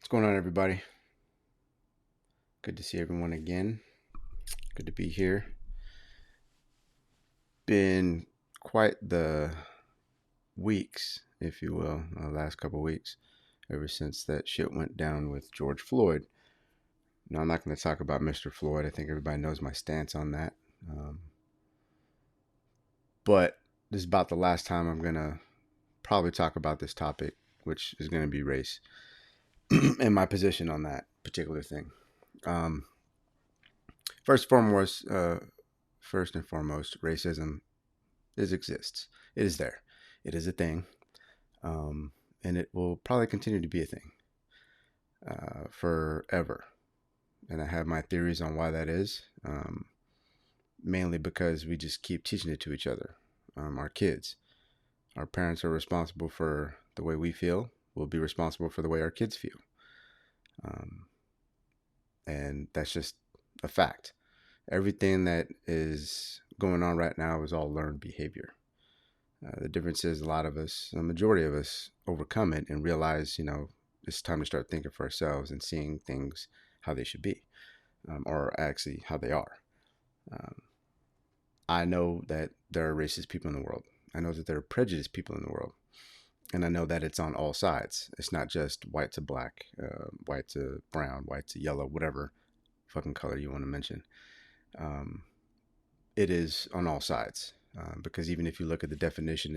going on, everybody? Good to see everyone again. Good to be here. Been quite the weeks, if you will, last couple weeks, ever since that shit went down with George Floyd. Now, I'm not going to talk about Mr. Floyd. I think everybody knows my stance on that. Um, but this is about the last time I'm going to probably talk about this topic, which is going to be race and my position on that particular thing. Um, first and foremost, racism exists. It is there. It is a thing, and it will probably continue to be a thing forever. And I have my theories on why that is. Mainly because we just keep teaching it to each other. Our kids, our parents are responsible for the way we feel. We'll be responsible for the way our kids feel, and that's just a fact. Everything that is going on right now is all learned behavior. The difference is a lot of us, the majority of us, overcome it and realize, it's time to start thinking for ourselves and seeing things how they should be, or actually how they are. Um, I know that there are racist people in the world. I know that there are prejudiced people in the world. And I know that it's on all sides. It's not just white to black, white to brown, white to yellow, whatever fucking color you want to mention. Um, it is on all sides. Because even if you look at the definition,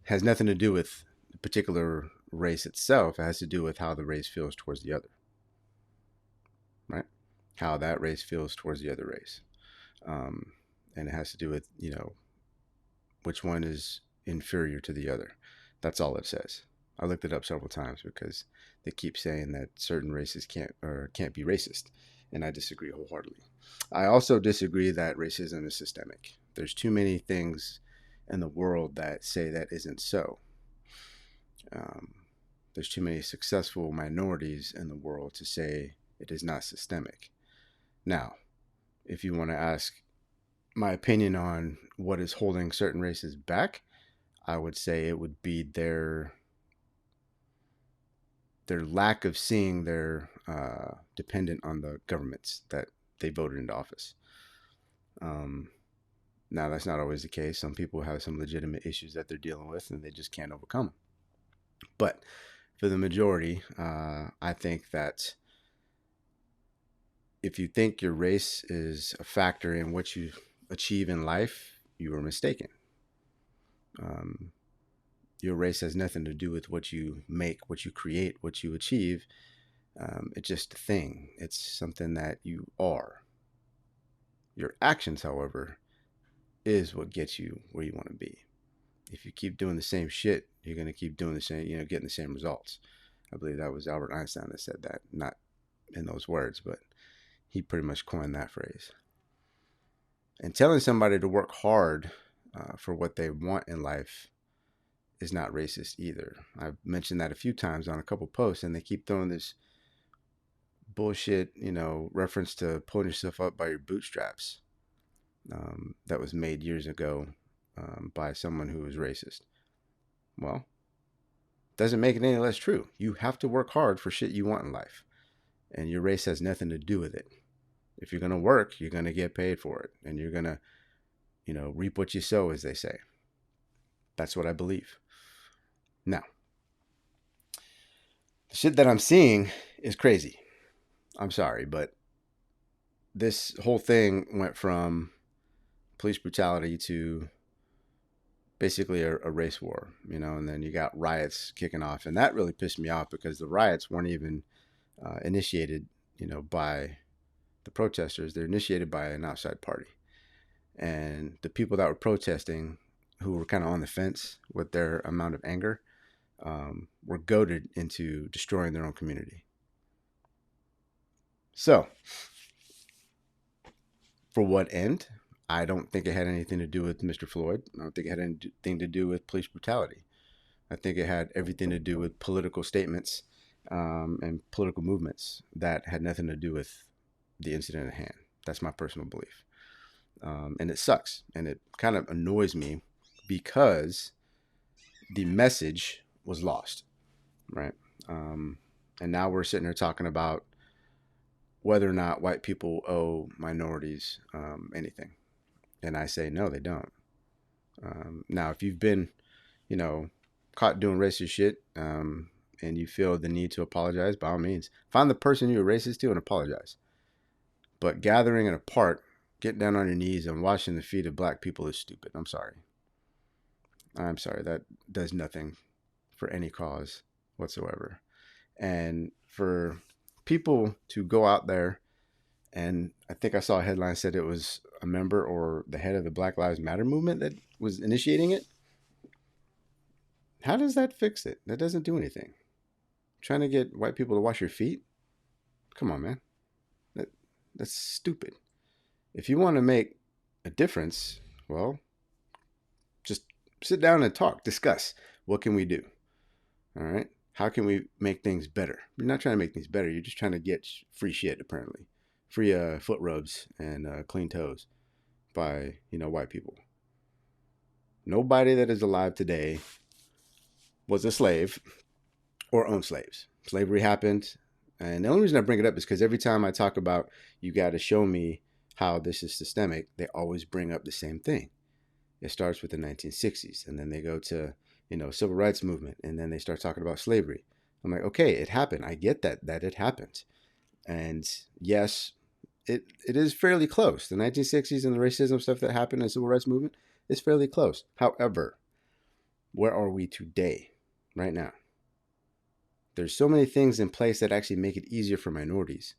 has nothing to do with the particular race itself. It has to do with how the race feels towards the other, right? How that race feels towards the other race, and it has to do with which one is inferior to the other. That's all it says. I looked it up several times because they keep saying that certain races can't be racist, and I disagree wholeheartedly. I also disagree that racism is systemic. There's too many things in the world that say that isn't so. Um, there's too many successful minorities in the world to say it is not systemic. Now, if you want to ask my opinion on what is holding certain races back, I would say it would be their lack of seeing their dependent on the governments that they voted into office. Now, that's not always the case. Some people have some legitimate issues that they're dealing with and they just can't overcome them. But for the majority, I think that if you think your race is a factor in what you achieve in life, you are mistaken. Your race has nothing to do with what you make, what you create, what you achieve. It's just a thing. It's something that you are. Your actions, however, is what gets you where you want to be. If you keep doing the same shit, you're going to keep doing the same, getting the same results. I believe that was Albert Einstein that said that, not in those words, but he pretty much coined that phrase. And telling somebody to work hard for what they want in life is not racist either. I've mentioned that a few times on a couple posts, and they keep throwing this bullshit, reference to pulling yourself up by your bootstraps. That was made years ago by someone who was racist. Well, doesn't make it any less true. You have to work hard for shit you want in life, and your race has nothing to do with it. If you're gonna work, you're gonna get paid for it, and you're gonna, reap what you sow, as they say. That's what I believe. Now, the shit that I'm seeing is crazy. I'm sorry, but this whole thing went from police brutality to basically a race war, and then you got riots kicking off. And that really pissed me off because the riots weren't even initiated, by the protesters. They're initiated by an outside party. And the people that were protesting, who were kind of on the fence with their amount of anger, were goaded into destroying their own community. So, for what end? I don't think it had anything to do with Mr. Floyd. I don't think it had anything to do with police brutality. I think it had everything to do with political statements and political movements that had nothing to do with the incident at hand. That's my personal belief. And it sucks. And it kind of annoys me because the message was lost, right? And now we're sitting here talking about whether or not white people owe minorities anything. And I say, no, they don't. Now, if you've been, you know, caught doing racist shit and you feel the need to apologize, by all means, find the person you were racist to and apologize. But gathering in a park, getting down on your knees and washing the feet of black people is stupid. I'm sorry. I'm sorry. That does nothing for any cause whatsoever. And for people to go out there, and I think I saw a headline said it was a member or the head of the Black Lives Matter movement that was initiating it. How does that fix it? That doesn't do anything. Trying to get white people to wash your feet? Come on, man. That's stupid. If you want to make a difference, well, just sit down and talk, discuss. What can we do? All right. How can we make things better? You're not trying to make things better. You're just trying to get free shit, apparently. Free foot rubs and clean toes by, white people. Nobody that is alive today was a slave or owned slaves. Slavery happened. And the only reason I bring it up is because every time I talk about you got to show me how this is systemic, they always bring up the same thing. It starts with the 1960s, and then they go to, civil rights movement, and then they start talking about slavery. I'm like, okay, it happened. I get that it happened. And yes, it is fairly close. The 1960s and the racism stuff that happened in the civil rights movement is fairly close. However, where are we today, right now? There's so many things in place that actually make it easier for minorities.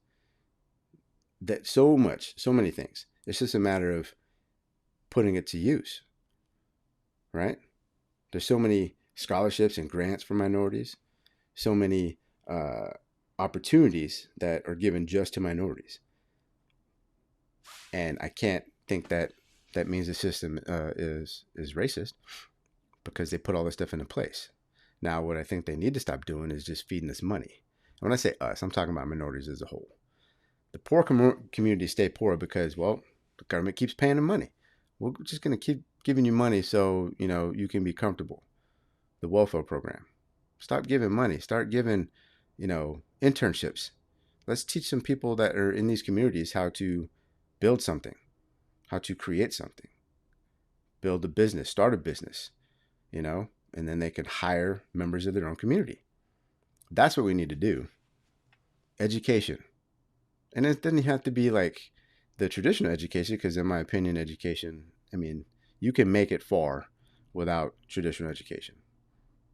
So many things. It's just a matter of putting it to use, right? There's so many scholarships and grants for minorities, so many opportunities that are given just to minorities. And I can't think that means the system is racist because they put all this stuff into place. Now, what I think they need to stop doing is just feeding us money. And when I say us, I'm talking about minorities as a whole. The poor communities stay poor because, well, the government keeps paying them money. We're just going to keep giving you money so, you can be comfortable. The welfare program. Stop giving money. Start giving, internships. Let's teach some people that are in these communities how to build something, how to create something, build a business, start a business, and then they can hire members of their own community. That's what we need to do. Education. And it doesn't have to be like the traditional education, because in my opinion, education, you can make it far without traditional education.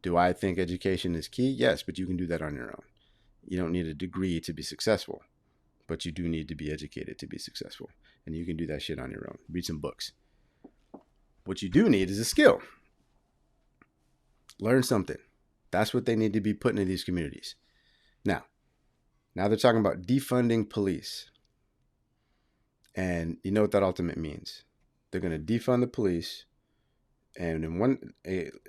Do I think education is key? Yes, but you can do that on your own. You don't need a degree to be successful, but you do need to be educated to be successful. And you can do that shit on your own. Read some books. What you do need is a skill. Learn something. That's what they need to be putting in these communities. Now they're talking about defunding police. And you know what that ultimately means. They're going to defund the police. And in one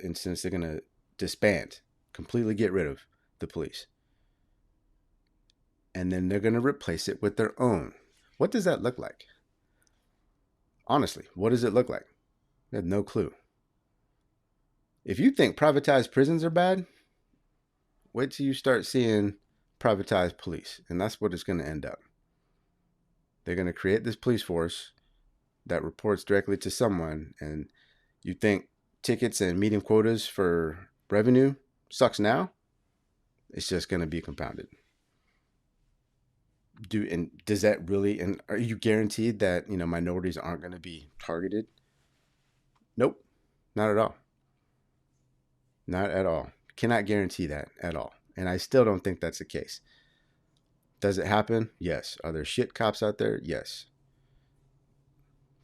instance, they're going to disband, completely get rid of the police. And then they're going to replace it with their own. What does that look like? Honestly, what does it look like? I have no clue. If you think privatized prisons are bad, wait till you start seeing privatized police. And that's what it's going to end up. They're going to create this police force that reports directly to someone. And you think tickets and meeting quotas for revenue sucks now? It's just going to be compounded. Does that really, and are you guaranteed that, minorities aren't going to be targeted? Nope, not at all. Not at all. Cannot guarantee that at all. And I still don't think that's the case. Does it happen? Yes. Are there shit cops out there? Yes.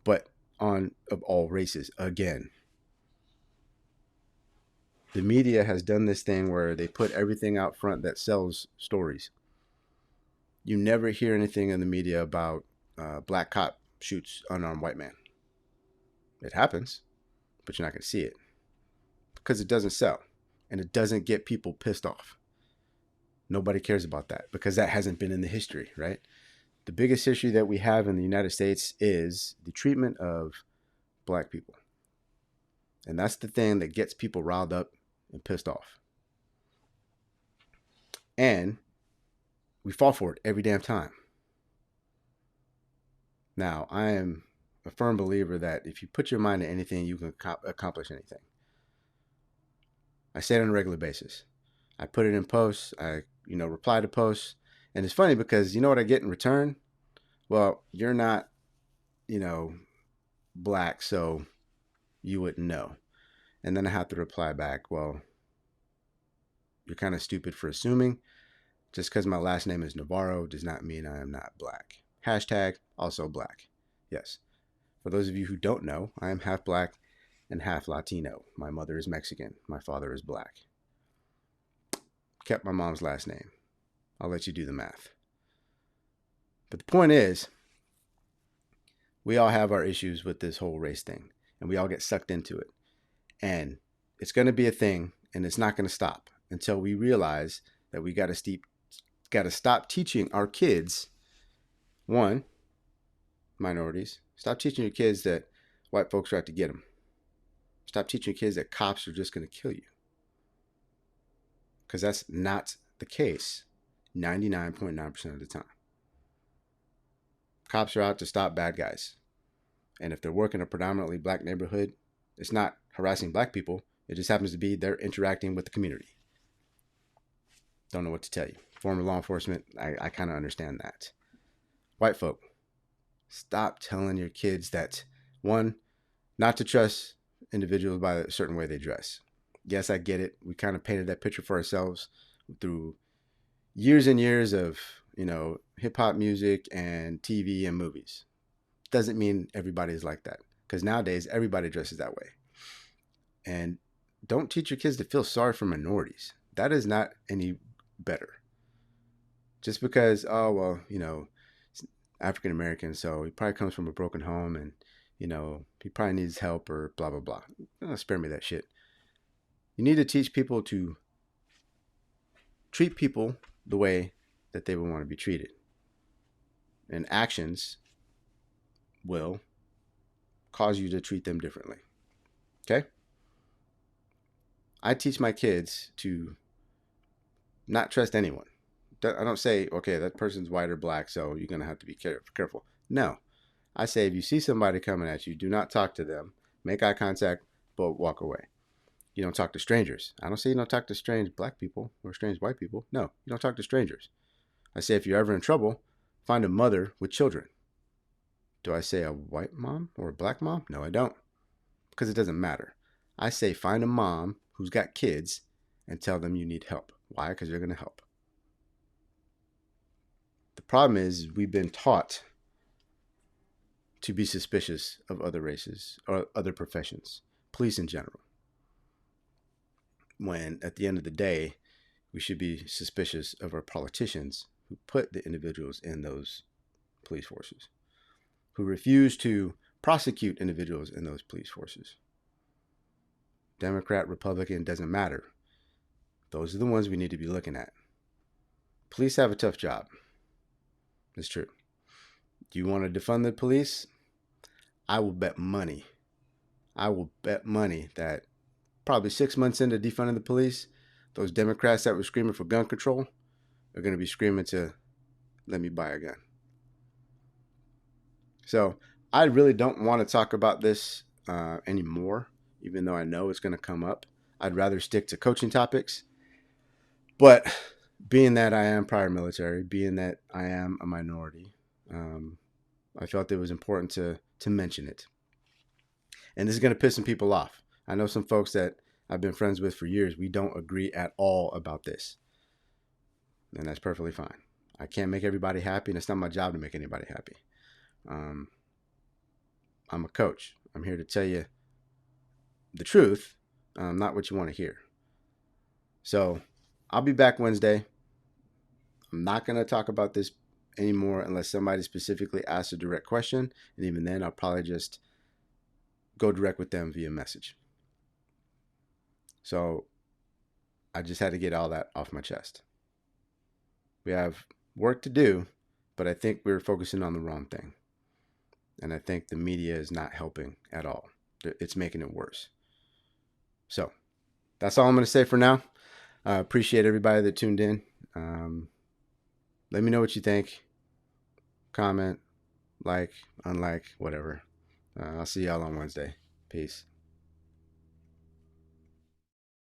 But of all races, again, the media has done this thing where they put everything out front that sells stories. You never hear anything in the media about black cop shoots unarmed white man. It happens, but you're not going to see it because it doesn't sell and it doesn't get people pissed off. Nobody cares about that because that hasn't been in the history, right? The biggest issue that we have in the United States is the treatment of black people. And that's the thing that gets people riled up and pissed off. And we fall for it every damn time. Now, I am a firm believer that if you put your mind to anything, you can accomplish anything. I say it on a regular basis. I put it in posts. I, reply to posts. And it's funny because you know what I get in return? Well, you're not, you know, black, so you wouldn't know. And then I have to reply back, well, you're kind of stupid for assuming. Just because my last name is Navarro does not mean I am not black. Hashtag also black. Yes. For those of you who don't know, I am half black and half Latino. My mother is Mexican. My father is black. Kept my mom's last name. I'll let you do the math. But the point is, we all have our issues with this whole race thing, and we all get sucked into it. And it's going to be a thing, and it's not going to stop until we realize that we got to stop teaching our kids, one, minorities. Stop teaching your kids that white folks are out to get them. Stop teaching your kids that cops are just going to kill you. Because that's not the case 99.9% of the time. Cops are out to stop bad guys. And if they're working in a predominantly black neighborhood, it's not harassing black people. It just happens to be they're interacting with the community. Don't know what to tell you. Former law enforcement, I kind of understand that. White folk, stop telling your kids that, one, not to trust individuals by a certain way they dress. Yes, I get it. We kind of painted that picture for ourselves through years and years of, hip hop music and TV and movies. Doesn't mean everybody is like that, because nowadays everybody dresses that way. And don't teach your kids to feel sorry for minorities. That is not any better. Just because, African American, so he probably comes from a broken home and, he probably needs help or blah, blah, blah. Spare me that shit. You need to teach people to treat people the way that they would want to be treated. And actions will cause you to treat them differently. Okay? I teach my kids to not trust anyone. I don't say, okay, that person's white or black, so you're going to have to be careful. No. I say, if you see somebody coming at you, do not talk to them. Make eye contact, but walk away. You don't talk to strangers. I don't say you don't talk to strange black people or strange white people. No, you don't talk to strangers. I say, if you're ever in trouble, find a mother with children. Do I say a white mom or a black mom? No, I don't. Because it doesn't matter. I say, find a mom who's got kids and tell them you need help. Why? Because they're going to help. The problem is we've been taught to be suspicious of other races or other professions, police in general. When at the end of the day, we should be suspicious of our politicians who put the individuals in those police forces, who refuse to prosecute individuals in those police forces. Democrat, Republican, doesn't matter. Those are the ones we need to be looking at. Police have a tough job. It's true. Do you want to defund the police? I will bet money. That probably 6 months into defunding the police, those Democrats that were screaming for gun control are going to be screaming to let me buy a gun. So I really don't want to talk about this anymore, even though I know it's going to come up. I'd rather stick to coaching topics. But being that I am prior military, being that I am a minority, I felt it was important to mention it. And this is going to piss some people off. I know some folks that I've been friends with for years. We don't agree at all about this. And that's perfectly fine. I can't make everybody happy, and it's not my job to make anybody happy. I'm a coach. I'm here to tell you the truth, not what you want to hear. So I'll be back Wednesday. I'm not going to talk about this anymore unless somebody specifically asks a direct question. And even then, I'll probably just go direct with them via message. So I just had to get all that off my chest. We have work to do, but I think we're focusing on the wrong thing. And I think the media is not helping at all. It's making it worse. So that's all I'm going to say for now. I appreciate everybody that tuned in. Let me know what you think. Comment, like, unlike, whatever. I'll see y'all on Wednesday. Peace.